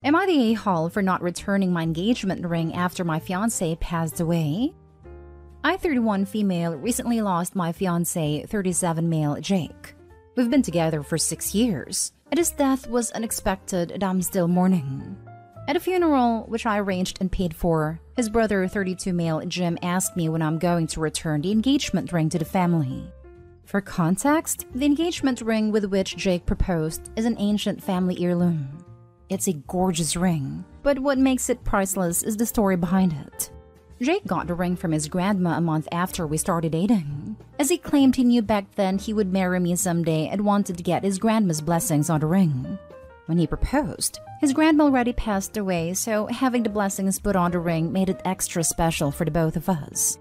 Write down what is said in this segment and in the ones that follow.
Am I the a-hole for not returning my engagement ring after my fiancé passed away? I, 31 female, recently lost my fiancé, 37 male, Jake. We've been together for 6 years, and his death was unexpected and I'm still mourning. At a funeral, which I arranged and paid for, his brother, 32 male, Jim, asked me when I'm going to return the engagement ring to the family. For context, the engagement ring with which Jake proposed is an ancient family heirloom. It's a gorgeous ring, but what makes it priceless is the story behind it. Jake got the ring from his grandma a month after we started dating, as he claimed he knew back then he would marry me someday and wanted to get his grandma's blessings on the ring. When he proposed, his grandma already passed away, so having the blessings put on the ring made it extra special for the both of us.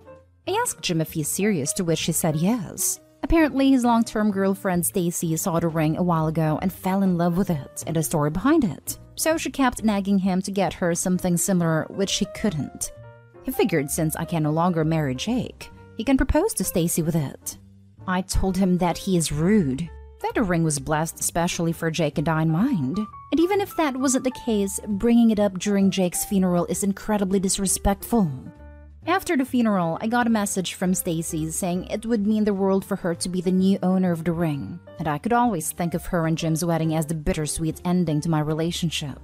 I asked Jim if he's serious, to which he said yes. Apparently, his long-term girlfriend Stacy saw the ring a while ago and fell in love with it and the story behind it, so she kept nagging him to get her something similar, which he couldn't. He figured since I can no longer marry Jake, he can propose to Stacy with it. I told him that he is rude, that the ring was blessed especially for Jake and I in mind. And even if that wasn't the case, bringing it up during Jake's funeral is incredibly disrespectful. After the funeral, I got a message from Stacy saying it would mean the world for her to be the new owner of the ring, and I could always think of her and Jim's wedding as the bittersweet ending to my relationship.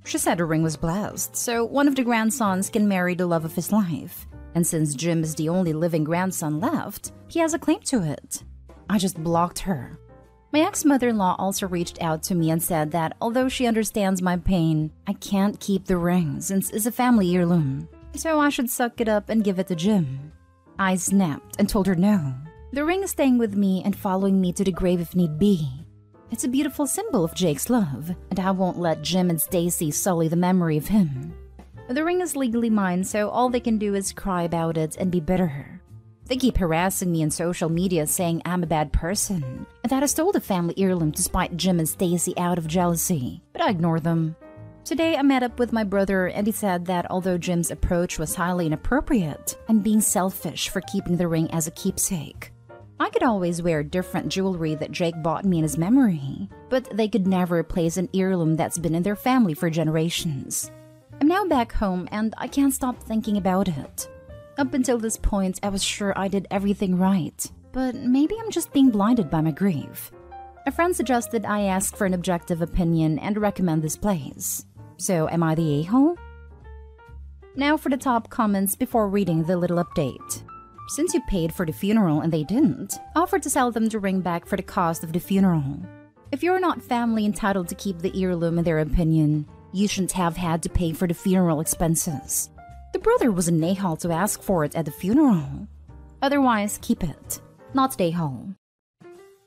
She said the ring was blessed, so one of the grandsons can marry the love of his life. And since Jim is the only living grandson left, he has a claim to it. I just blocked her. My ex-mother-in-law also reached out to me and said that although she understands my pain, I can't keep the ring since it's a family heirloom, so I should suck it up and give it to Jim. I snapped and told her no. The ring is staying with me and following me to the grave if need be. It's a beautiful symbol of Jake's love, and I won't let Jim and Stacy sully the memory of him. The ring is legally mine, so all they can do is cry about it and be bitter. They keep harassing me on social media saying I'm a bad person, and that I stole the family heirloom to spite Jim and Stacy out of jealousy, but I ignore them. Today I met up with my brother and he said that although Jim's approach was highly inappropriate, I'm being selfish for keeping the ring as a keepsake. I could always wear different jewelry that Jake bought me in his memory, but they could never replace an heirloom that's been in their family for generations. I'm now back home and I can't stop thinking about it. Up until this point, I was sure I did everything right, but maybe I'm just being blinded by my grief. A friend suggested I ask for an objective opinion and recommend this place. So am I the a-hole? Now for the top comments before reading the little update. Since you paid for the funeral and they didn't, offer to sell them the ring back for the cost of the funeral. If you're not family entitled to keep the heirloom in their opinion, you shouldn't have had to pay for the funeral expenses. The brother was an a-hole to ask for it at the funeral. Otherwise, keep it. Not the a-hole.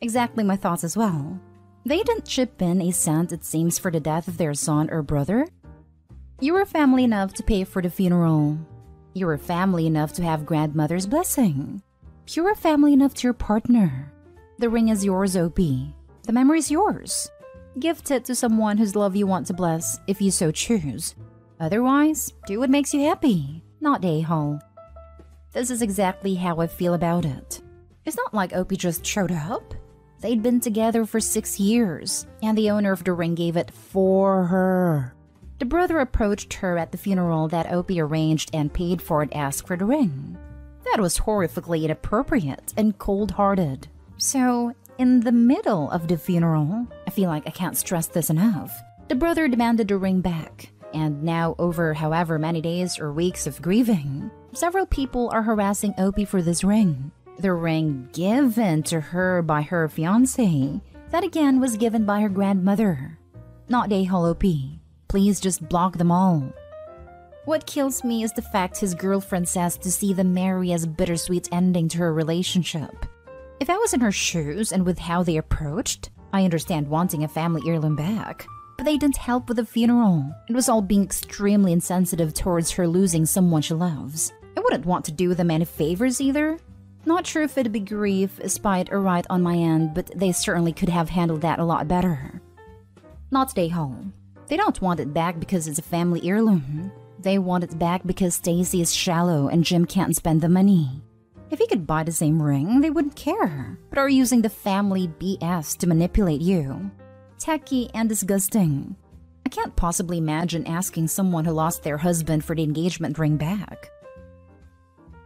Exactly my thoughts as well. They didn't chip in a cent, it seems, for the death of their son or brother. You were family enough to pay for the funeral. You were family enough to have grandmother's blessing. You were family enough to your partner. The ring is yours, OP. The memory is yours. Gift it to someone whose love you want to bless, if you so choose. Otherwise, do what makes you happy, not a-hole. This is exactly how I feel about it. It's not like OP just showed up. They'd been together for 6 years, and the owner of the ring gave it for her. The brother approached her at the funeral that OP arranged and paid for and asked for the ring. That was horrifically inappropriate and cold-hearted. So, in the middle of the funeral, I feel like I can't stress this enough, the brother demanded the ring back. And now, over however many days or weeks of grieving, several people are harassing OP for this ring. The ring given to her by her fiancé, that again was given by her grandmother. Not a-hole OP. Please just block them all. What kills me is the fact his girlfriend says to see them marry as a bittersweet ending to her relationship. If I was in her shoes and with how they approached, I understand wanting a family heirloom back. But they didn't help with the funeral. It was all being extremely insensitive towards her losing someone she loves. I wouldn't want to do them any favors either. Not sure if it'd be grief, spite, or right on my end, but they certainly could have handled that a lot better. Not a-hole. They don't want it back because it's a family heirloom. They want it back because Stacy is shallow and Jim can't spend the money. If he could buy the same ring, they wouldn't care, but are using the family BS to manipulate you. Tacky and disgusting. I can't possibly imagine asking someone who lost their husband for the engagement ring back.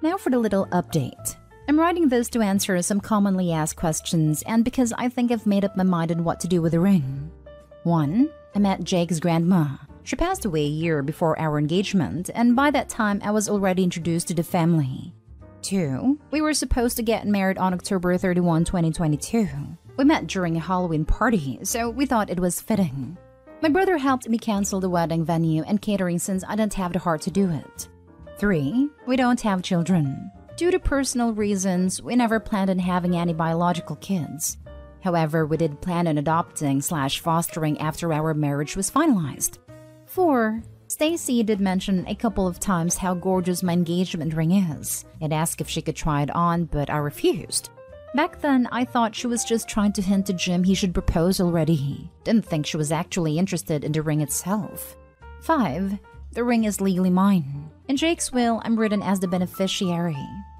Now for the little update. I'm writing this to answer some commonly asked questions and because I think I've made up my mind on what to do with the ring. 1. I met Jake's grandma. She passed away a year before our engagement, and by that time I was already introduced to the family. 2. We were supposed to get married on October 31, 2022. We met during a Halloween party, so we thought it was fitting. My brother helped me cancel the wedding venue and catering since I didn't have the heart to do it. 3. We don't have children. Due to personal reasons, we never planned on having any biological kids. However, we did plan on adopting/fostering after our marriage was finalized. 4. Stacy did mention a couple of times how gorgeous my engagement ring is and asked if she could try it on, but I refused. Back then, I thought she was just trying to hint to Jim he should propose already. Didn't think she was actually interested in the ring itself. 5. The ring is legally mine. In Jake's will, I'm written as the beneficiary.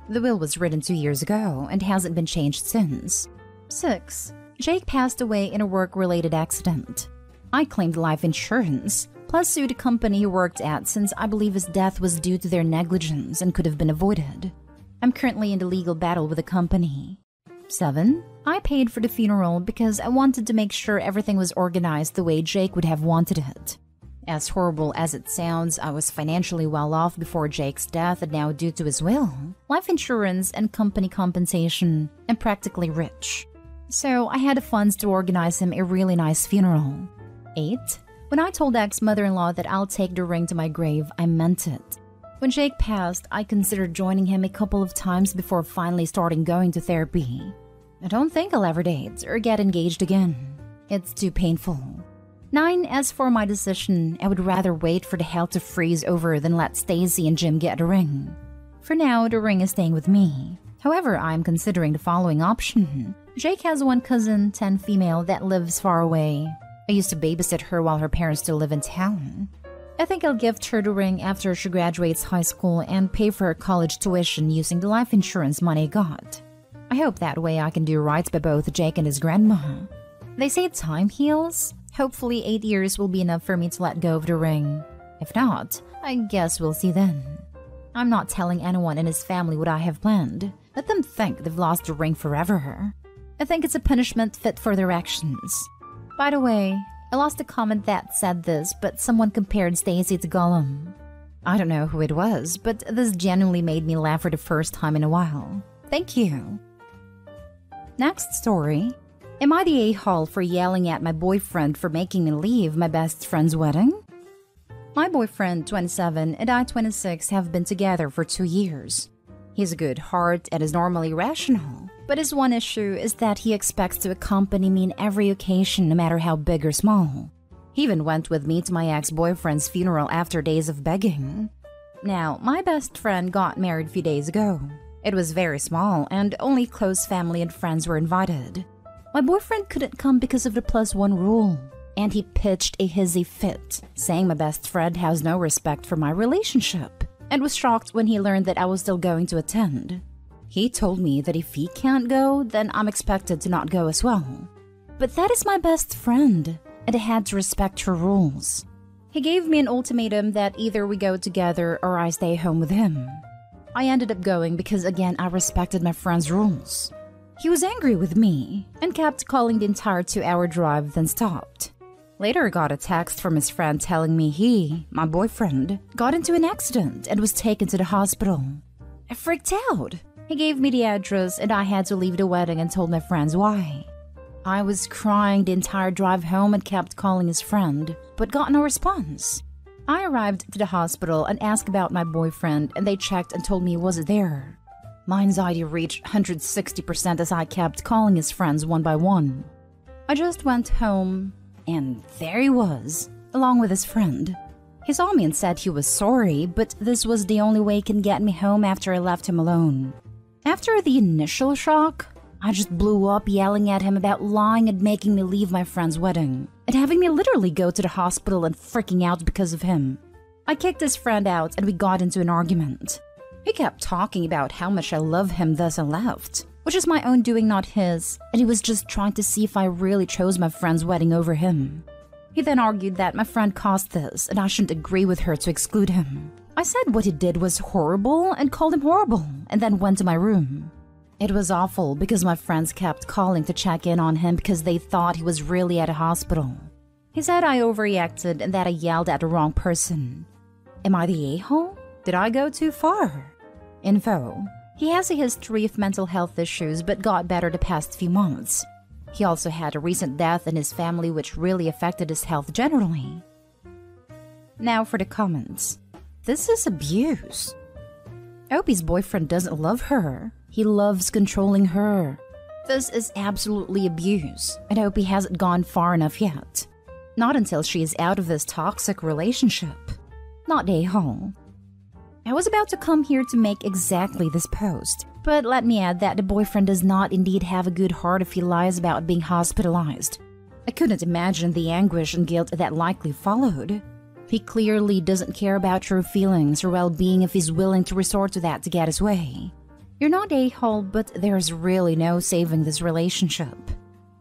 The will was written 2 years ago and hasn't been changed since. 6. Jake passed away in a work-related accident. I claimed life insurance, plus sued a company he worked at since I believe his death was due to their negligence and could have been avoided. I'm currently in the legal battle with the company. 7. I paid for the funeral because I wanted to make sure everything was organized the way Jake would have wanted it. As horrible as it sounds, I was financially well off before Jake's death, and now due to his will, life insurance and company compensation, I'm practically rich. So I had the funds to organize him a really nice funeral. 8. When I told ex-mother-in-law that I'll take the ring to my grave, I meant it. When Jake passed, I considered joining him a couple of times before finally starting going to therapy. I don't think I'll ever date or get engaged again. It's too painful. 9. As for my decision, I would rather wait for the hell to freeze over than let Stacy and Jim get a ring. For now, the ring is staying with me. However, I'm considering the following option. Jake has one cousin, 10 female, that lives far away. I used to babysit her while her parents still live in town. I think I'll gift her the ring after she graduates high school and pay for her college tuition using the life insurance money I got. I hope that way I can do right by both Jake and his grandma. They say time heals. Hopefully 8 years will be enough for me to let go of the ring. If not, I guess we'll see then. I'm not telling anyone in his family what I have planned. Let them think they've lost the ring forever. I think it's a punishment fit for their actions. By the way, I lost a comment that said this, but someone compared Stacy to Gollum. I don't know who it was, but this genuinely made me laugh for the first time in a while. Thank you. Next story. Am I the a-hole for yelling at my boyfriend for making me leave my best friend's wedding? My boyfriend, 27, and I, 26, have been together for 2 years. He's a good heart and is normally rational, but his one issue is that he expects to accompany me in every occasion, no matter how big or small. He even went with me to my ex-boyfriend's funeral after days of begging. Now, my best friend got married a few days ago. It was very small, and only close family and friends were invited. My boyfriend couldn't come because of the +1 rule, and he pitched a hissy fit, saying my best friend has no respect for my relationship, and was shocked when he learned that I was still going to attend. He told me that if he can't go, then I'm expected to not go as well. But that is my best friend, and I had to respect her rules. He gave me an ultimatum that either we go together or I stay home with him. I ended up going because, again, I respected my friend's rules. He was angry with me and kept calling the entire 2-hour drive, then stopped. Later, I got a text from his friend telling me he, my boyfriend, got into an accident and was taken to the hospital. I freaked out. He gave me the address and I had to leave the wedding and told my friends why. I was crying the entire drive home and kept calling his friend, but got no response. I arrived to the hospital and asked about my boyfriend, and they checked and told me he wasn't there. My anxiety reached 160% as I kept calling his friends one by one. I just went home, and there he was, along with his friend. He saw me and said he was sorry, but this was the only way he can get me home after I left him alone. After the initial shock, I just blew up yelling at him about lying and making me leave my friend's wedding, and having me literally go to the hospital and freaking out because of him. I kicked his friend out and we got into an argument. He kept talking about how much I love him, thus I left, which is my own doing, not his, and he was just trying to see if I really chose my friend's wedding over him. He then argued that my friend caused this and I shouldn't agree with her to exclude him. I said what he did was horrible and called him horrible, and then went to my room. It was awful because my friends kept calling to check in on him because they thought he was really at a hospital. He said I overreacted and that I yelled at the wrong person. Am I the a-hole? Did I go too far? Info. He has a history of mental health issues but got better the past few months. He also had a recent death in his family which really affected his health generally. Now for the comments. This is abuse. Opie's boyfriend doesn't love her. He loves controlling her. This is absolutely abuse, and Opie hasn't gone far enough yet. Not until she is out of this toxic relationship. Not a-hole. I was about to come here to make exactly this post, but let me add that the boyfriend does not indeed have a good heart if he lies about being hospitalized. I couldn't imagine the anguish and guilt that likely followed. He clearly doesn't care about your feelings or well-being if he's willing to resort to that to get his way. You're not a-hole, but there's really no saving this relationship.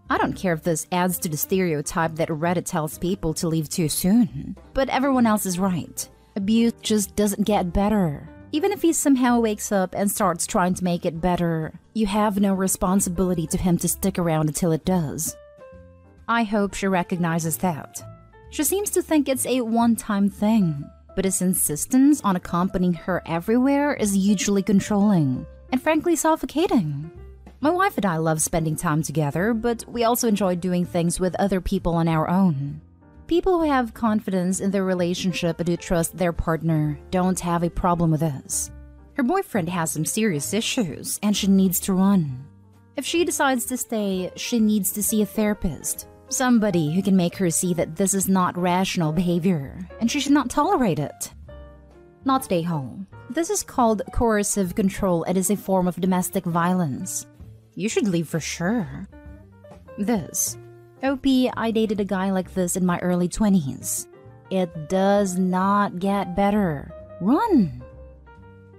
I don't care if this adds to the stereotype that Reddit tells people to leave too soon, but everyone else is right. Abuse just doesn't get better. Even if he somehow wakes up and starts trying to make it better, you have no responsibility to him to stick around until it does. I hope she recognizes that. She seems to think it's a one-time thing, but his insistence on accompanying her everywhere is hugely controlling and frankly suffocating. My wife and I love spending time together, but we also enjoy doing things with other people on our own. People who have confidence in their relationship and who trust their partner don't have a problem with this. Her boyfriend has some serious issues, and she needs to run. If she decides to stay, she needs to see a therapist. Somebody who can make her see that this is not rational behavior, and she should not tolerate it. Not stay home. This is called coercive control and is a form of domestic violence. You should leave for sure. This. Opie, I dated a guy like this in my early 20s. It does not get better. Run!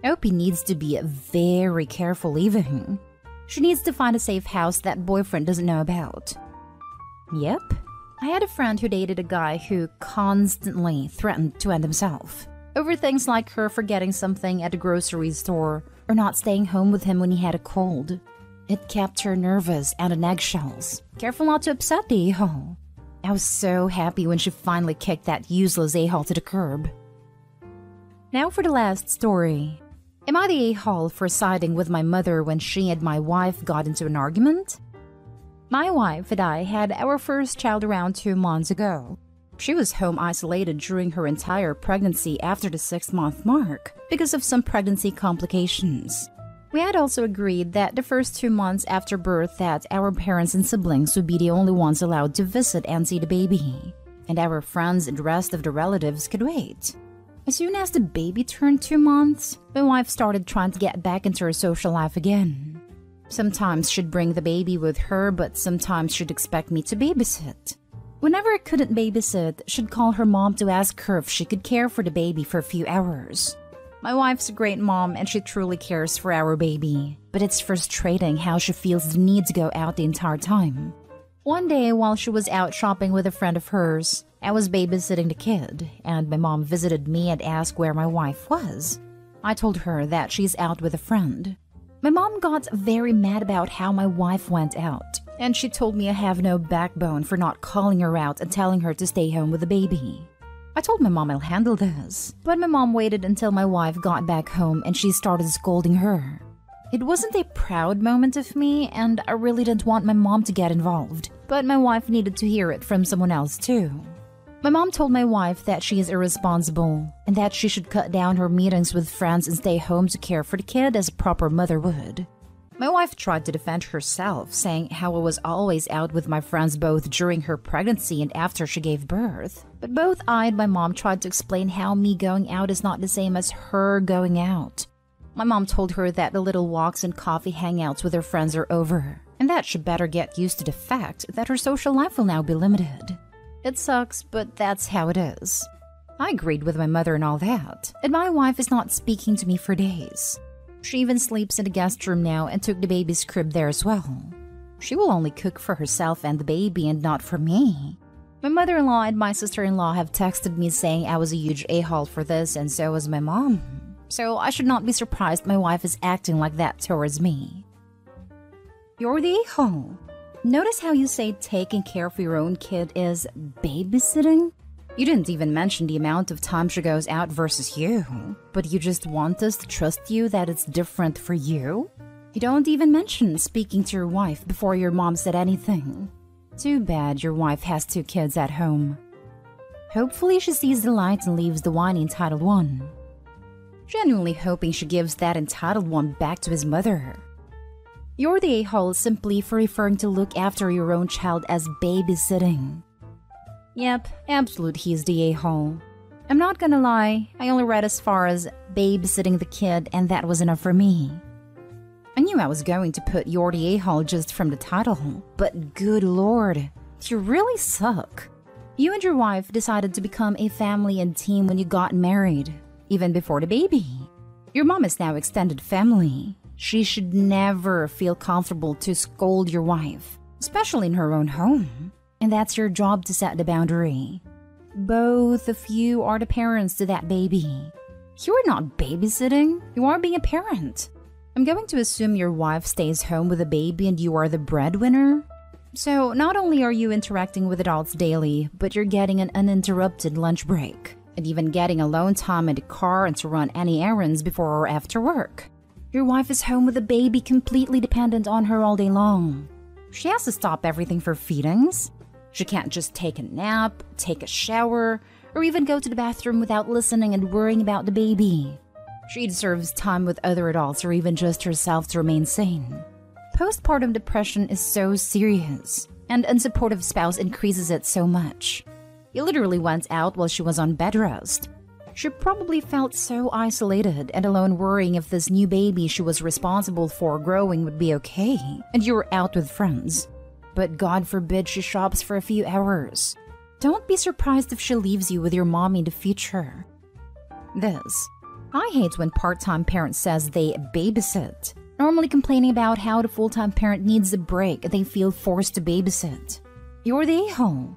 Opie needs to be very careful leaving. She needs to find a safe house that boyfriend doesn't know about. Yep. I had a friend who dated a guy who constantly threatened to end himself over things like her forgetting something at a grocery store or not staying home with him when he had a cold. It kept her nervous and on eggshells. Careful not to upset the a-hole. I was so happy when she finally kicked that useless a-hole to the curb. Now for the last story. Am I the a-hole for siding with my mother when she and my wife got into an argument? My wife and I had our first child around 2 months ago. She was home isolated during her entire pregnancy after the 6-month mark because of some pregnancy complications. We had also agreed that the first 2 months after birth that our parents and siblings would be the only ones allowed to visit and see the baby, and our friends and the rest of the relatives could wait. As soon as the baby turned 2 months, my wife started trying to get back into her social life again. Sometimes she'd bring the baby with her, but sometimes she'd expect me to babysit. Whenever I couldn't babysit, she'd call her mom to ask her if she could care for the baby for a few hours. My wife's a great mom and she truly cares for our baby, but it's frustrating how she feels the need to go out the entire time. One day while she was out shopping with a friend of hers, I was babysitting the kid, and my mom visited me and asked where my wife was. I told her that she's out with a friend. My mom got very mad about how my wife went out, and she told me I have no backbone for not calling her out and telling her to stay home with the baby. I told my mom I'll handle this, but my mom waited until my wife got back home and she started scolding her. It wasn't a proud moment of me, and I really didn't want my mom to get involved, but my wife needed to hear it from someone else too. My mom told my wife that she is irresponsible and that she should cut down her meetings with friends and stay home to care for the kid as a proper mother would. My wife tried to defend herself, saying how I was always out with my friends both during her pregnancy and after she gave birth. But both I and my mom tried to explain how me going out is not the same as her going out. My mom told her that the little walks and coffee hangouts with her friends are over, and that she better get used to the fact that her social life will now be limited. It sucks, but that's how it is. I agreed with my mother and all that, and my wife is not speaking to me for days. She even sleeps in the guest room now and took the baby's crib there as well. She will only cook for herself and the baby and not for me. My mother-in-law and my sister-in-law have texted me saying I was a huge a-hole for this, and so was my mom. So I should not be surprised my wife is acting like that towards me. You're the a-hole. Notice how you say taking care of your own kid is babysitting? You didn't even mention the amount of time she goes out versus you, but you just want us to trust you that it's different for you? You don't even mention speaking to your wife before your mom said anything. Too bad your wife has 2 kids at home. Hopefully she sees the light and leaves the whiny entitled one. Genuinely hoping she gives that entitled one back to his mother. You're the a-hole simply for referring to look after your own child as babysitting. Yep, absolute he's the a-hole. I'm not gonna lie, I only read as far as babysitting the kid and that was enough for me. I knew I was going to put you're the a-hole just from the title, but good lord, you really suck. You and your wife decided to become a family and team when you got married, even before the baby. Your mom is now extended family. She should never feel comfortable to scold your wife, especially in her own home. And that's your job to set the boundary. Both of you are the parents to that baby. You're not babysitting, you are being a parent. I'm going to assume your wife stays home with the baby and you are the breadwinner. So not only are you interacting with adults daily, but you're getting an uninterrupted lunch break, and even getting alone time in the car and to run any errands before or after work. Your wife is home with the baby completely dependent on her all day long. She has to stop everything for feedings. She can't just take a nap, take a shower, or even go to the bathroom without listening and worrying about the baby. She deserves time with other adults or even just herself to remain sane. Postpartum depression is so serious, and unsupportive spouse increases it so much. He literally went out while she was on bed rest. She probably felt so isolated and alone, worrying if this new baby she was responsible for growing would be okay, and you were out with friends. But God forbid she shops for a few hours. Don't be surprised if she leaves you with your mommy in the future. This. I hate when part-time parent says they babysit, normally complaining about how the full-time parent needs a break and they feel forced to babysit. You're the a-hole.